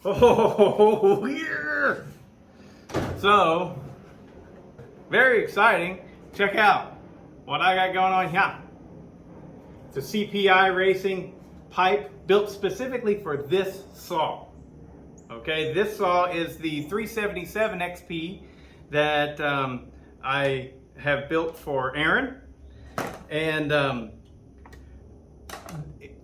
Oh, yeah. So, very exciting. Check out what I got going on here. It's a CPI Racing pipe built specifically for this saw. Okay, this saw is the 377 XP that I have built for Aaron. And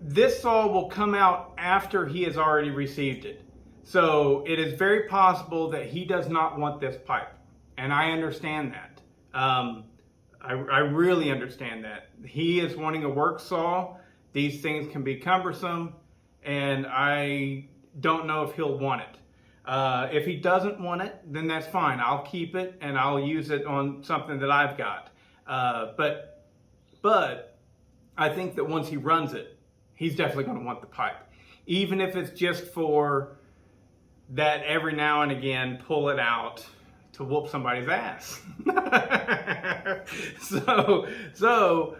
this saw will come out after he has already received it. So it is very possible that he does not want this pipe. And I understand that. I really understand that. He is wanting a work saw. These things can be cumbersome, and I don't know if he'll want it. If he doesn't want it, then that's fine. I'll keep it and I'll use it on something that I've got. But I think that once he runs it, he's definitely going to want the pipe. Even if it's just for that every now and again, pull it out to whoop somebody's ass. So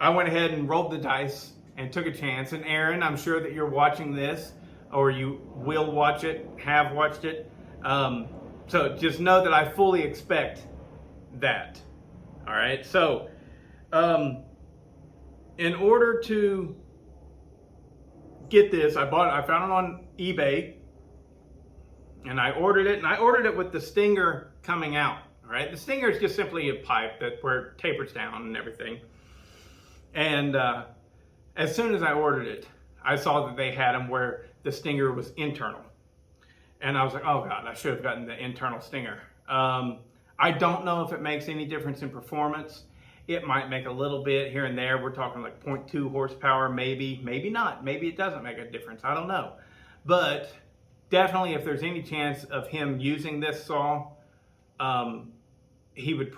I went ahead and rolled the dice and took a chance. And Aaron, I'm sure that you're watching this, or you will watch it, have watched it. So just know that I fully expect that. All right. So in order to get this, I found it on eBay, and I ordered it with the stinger coming out. All right. The stinger is just simply a pipe where it tapers down and everything. And as soon as I ordered it, I saw that they had them where the stinger was internal. And I was like, oh God, I should have gotten the internal stinger. I don't know if it makes any difference in performance. It might make a little bit here and there. We're talking like 0.2 horsepower, maybe not. Maybe it doesn't make a difference. I don't know. But definitely, if there's any chance of him using this saw, he would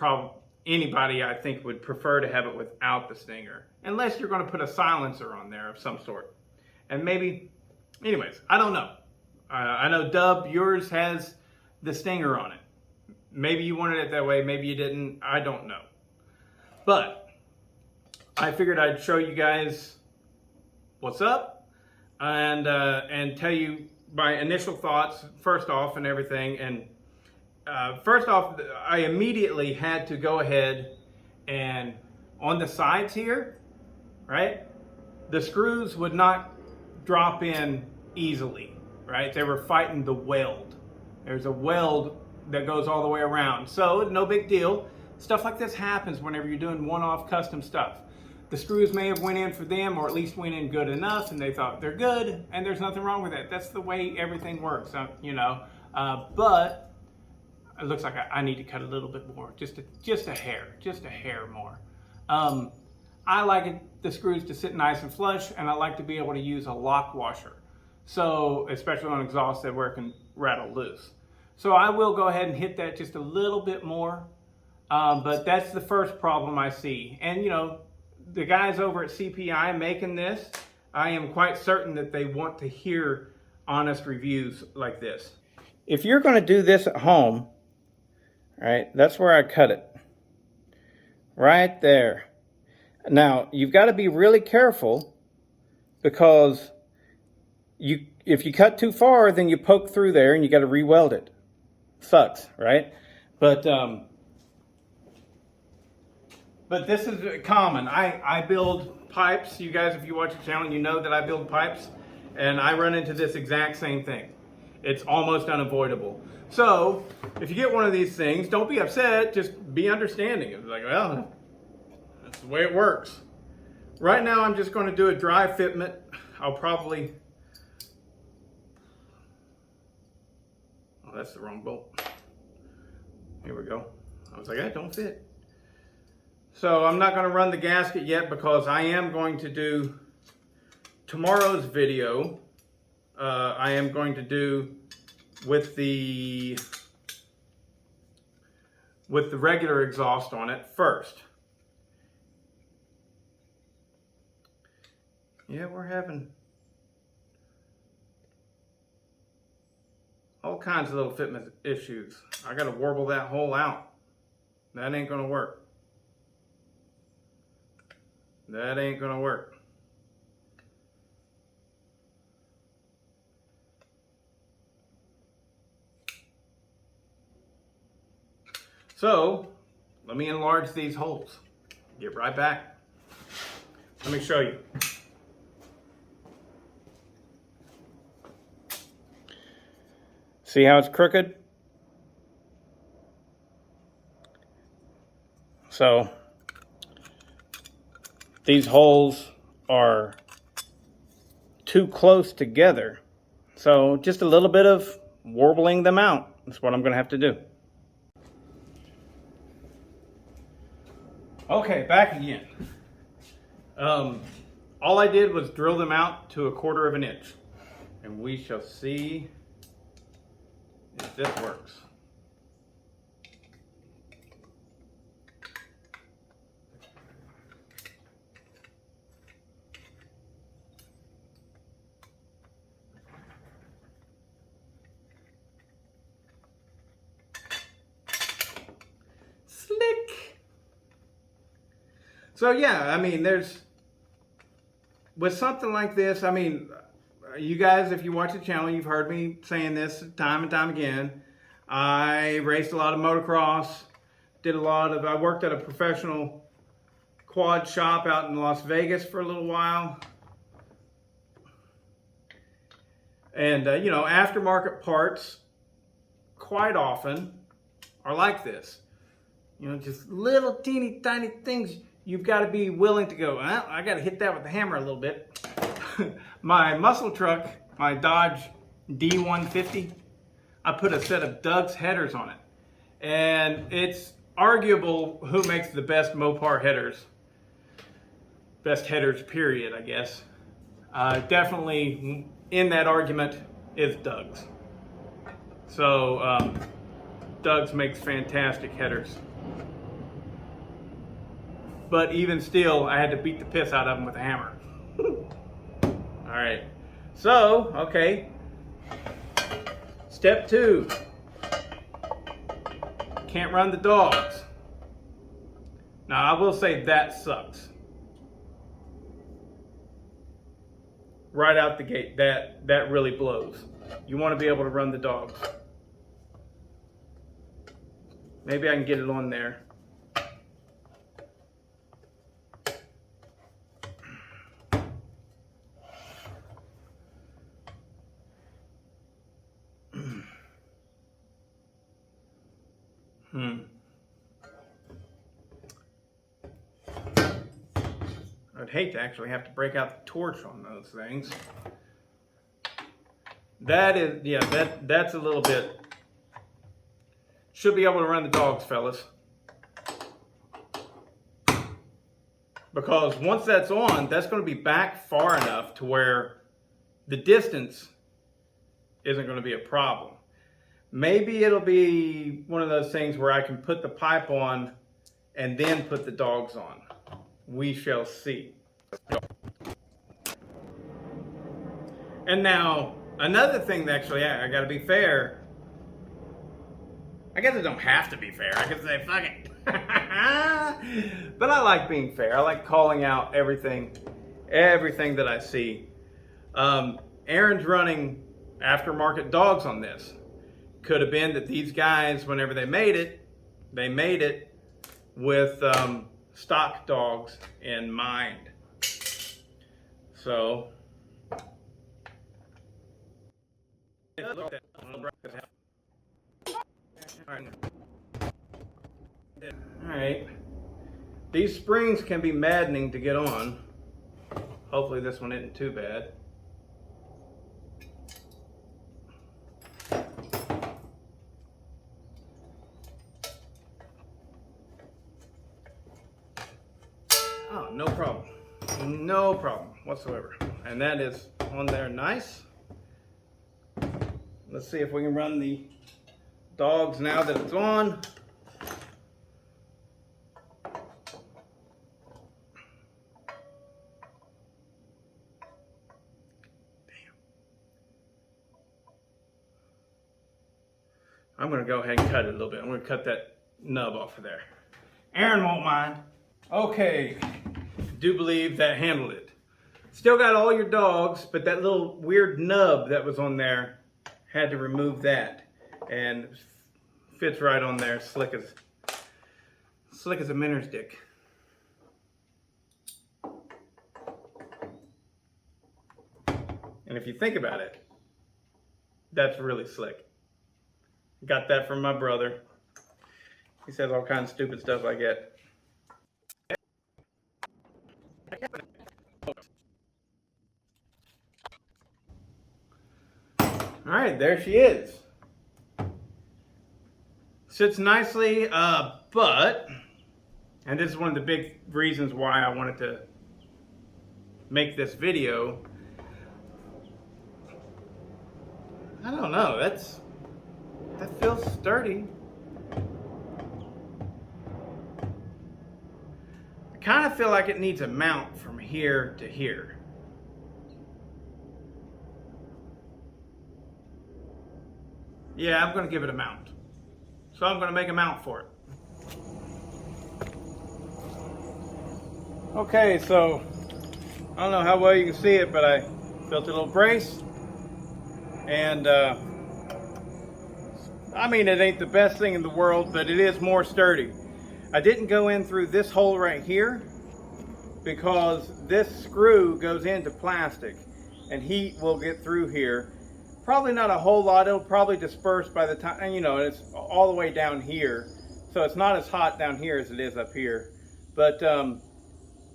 anybody I think would prefer to have it without the stinger, unless you're going to put a silencer on there of some sort. And maybe, anyways, I don't know. I know Dub, yours has the stinger on it. Maybe you wanted it that way, maybe you didn't. I don't know. But I figured I'd show you guys what's up and tell you my initial thoughts first off and everything. And first off, I immediately had to go ahead and on the sides here, right? The screws would not drop in easily, right? They were fighting the weld. There's a weld that goes all the way around. So no big deal. Stuff like this happens whenever you're doing one-off custom stuff. The screws may have went in for them, or at least went in good enough, and they thought they're good, and there's nothing wrong with that. That's the way everything works, you know. But it looks like I need to cut a little bit more, just a hair more. I like the screws to sit nice and flush, and I like to be able to use a lock washer. So, especially on exhaust where it can rattle loose. So I will go ahead and hit that just a little bit more. But that's the first problem I see. And you know, the guys over at CPI making this, I am quite certain that they want to hear honest reviews like this. If you're going to do this at home, right, that's where I cut it. Right there. Now, you've got to be really careful because if you cut too far, then you poke through there and you got to re-weld it. Sucks, right? But this is common. I build pipes. You guys, if you watch the channel, you know that I build pipes, and I run into this exact same thing. It's almost unavoidable. So if you get one of these things, don't be upset. Just be understanding. It's like, well, that's the way it works. Right now, I'm just going to do a dry fitment. I'll probably... Oh, that's the wrong bolt. Here we go. I was like, that don't fit. So I'm not going to run the gasket yet because I am going to do tomorrow's video. I am going to do with the regular exhaust on it first. Yeah, we're having all kinds of little fitment issues. I got to warble that hole out. That ain't going to work. That ain't going to work. So let me enlarge these holes. Get right back. Let me show you. See how it's crooked? So these holes are too close together. So just a little bit of warbling them out. That's what I'm going to have to do. Okay, back again. All I did was drill them out to 1/4 of an inch. And we shall see if this works. Slick. So yeah, I mean, with something like this, I mean, you guys, if you watch the channel, you've heard me saying this time and time again. I raced a lot of motocross, I worked at a professional quad shop out in Las Vegas for a little while. And, you know, aftermarket parts quite often are like this. You know, just little teeny tiny things you've got to be willing to go, well, I got to hit that with the hammer a little bit. My muscle truck, my Dodge D150, I put a set of Doug's headers on it. And it's arguable who makes the best Mopar headers. Best headers, period, I guess. Definitely in that argument is Doug's. So Doug's makes fantastic headers. But even still, I had to beat the piss out of them with a hammer. All right, so, okay. Step 2. Can't run the dogs. Now, I will say that sucks. Right out the gate, that really blows. You want to be able to run the dogs. Maybe I can get it on there. I'd hate to actually have to break out the torch on those things. That is, yeah, that's a little bit. Should be able to run the dogs, fellas. Because once that's on, that's going to be back far enough to where the distance isn't going to be a problem. Maybe it'll be one of those things where I can put the pipe on and then put the dogs on. We shall see. And now, another thing that actually, I gotta be fair. I guess I don't have to be fair. I can say, fuck it. But I like being fair. I like calling out everything that I see. Aaron's running aftermarket dogs on this. Could have been that these guys, whenever they made it with stock dogs in mind. So, alright. These springs can be maddening to get on. Hopefully this one isn't too bad. Oh, no problem. No problem whatsoever. And that is on there nice. Let's see if we can run the dogs now that it's on. I'm going to go ahead and cut it a little bit. I'm going to cut that nub off of there. Aaron won't mind. Okay, do believe that handled it. Still got all your dogs, but that little weird nub that was on there, had to remove that. And fits right on there, slick as Slick as a minnow stick. And if you think about it, that's really slick. Got that from my brother. He says all kinds of stupid stuff like that. All right, there she is. Sits nicely, but, and this is one of the big reasons why I wanted to make this video. I don't know, that feels sturdy. I kind of feel like it needs a mount from here to here. Yeah, I'm gonna give it a mount. So I'm gonna make a mount for it. Okay, so I don't know how well you can see it, but I built a little brace. And I mean, it ain't the best thing in the world, but it is more sturdy. I didn't go in through this hole right here because this screw goes into plastic and heat will get through here. Probably not a whole lot, it'll probably disperse by the time, and you know, it's all the way down here. So it's not as hot down here as it is up here. But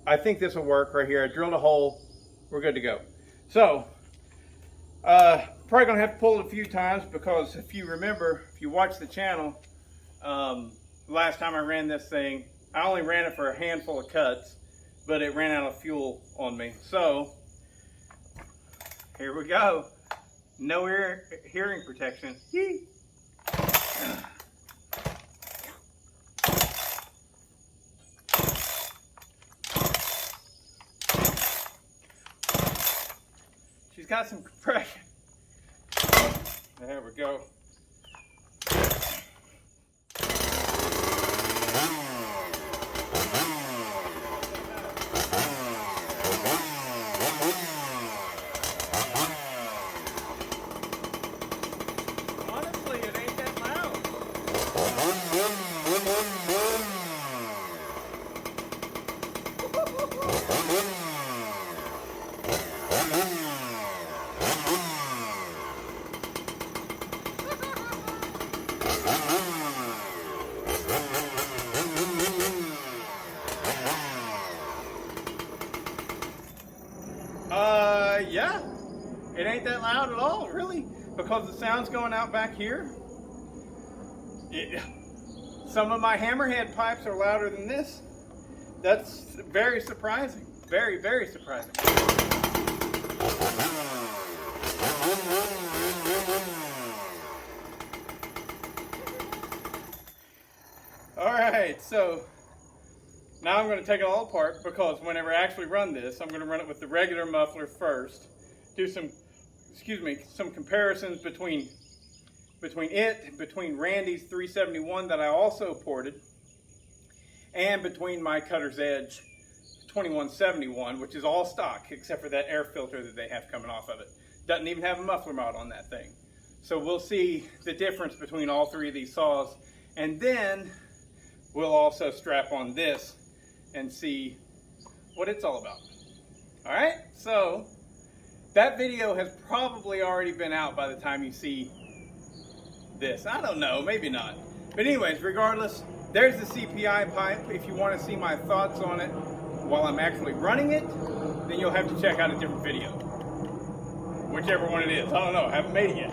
I think this will work right here. I drilled a hole, we're good to go. So, probably gonna have to pull it a few times because if you remember, if you watch the channel, last time I ran this thing, I only ran it for a handful of cuts, but it ran out of fuel on me. So, here we go. No hearing protection. Yee. She's got some compression. There we go. Honestly, it ain't that loud. Yeah, it ain't that loud at all, really, because the sound's going out back here. Some of my hammerhead pipes are louder than this. That's very surprising. Very, very surprising. All right, so now I'm going to take it all apart because whenever I actually run this, I'm going to run it with the regular muffler first. Do some comparisons between Randy's 371 that I also ported, and between my Cutter's Edge 2171, which is all stock except for that air filter that they have coming off of it. Doesn't even have a muffler mod on that thing. So we'll see the difference between all three of these saws, and then we'll also strap on this and see what it's all about. All right, so that video has probably already been out by the time you see this. I don't know, maybe not. But anyways, regardless, there's the CPI pipe. If you want to see my thoughts on it while I'm actually running it, then you'll have to check out a different video. Whichever one it is. I don't know, I haven't made it yet.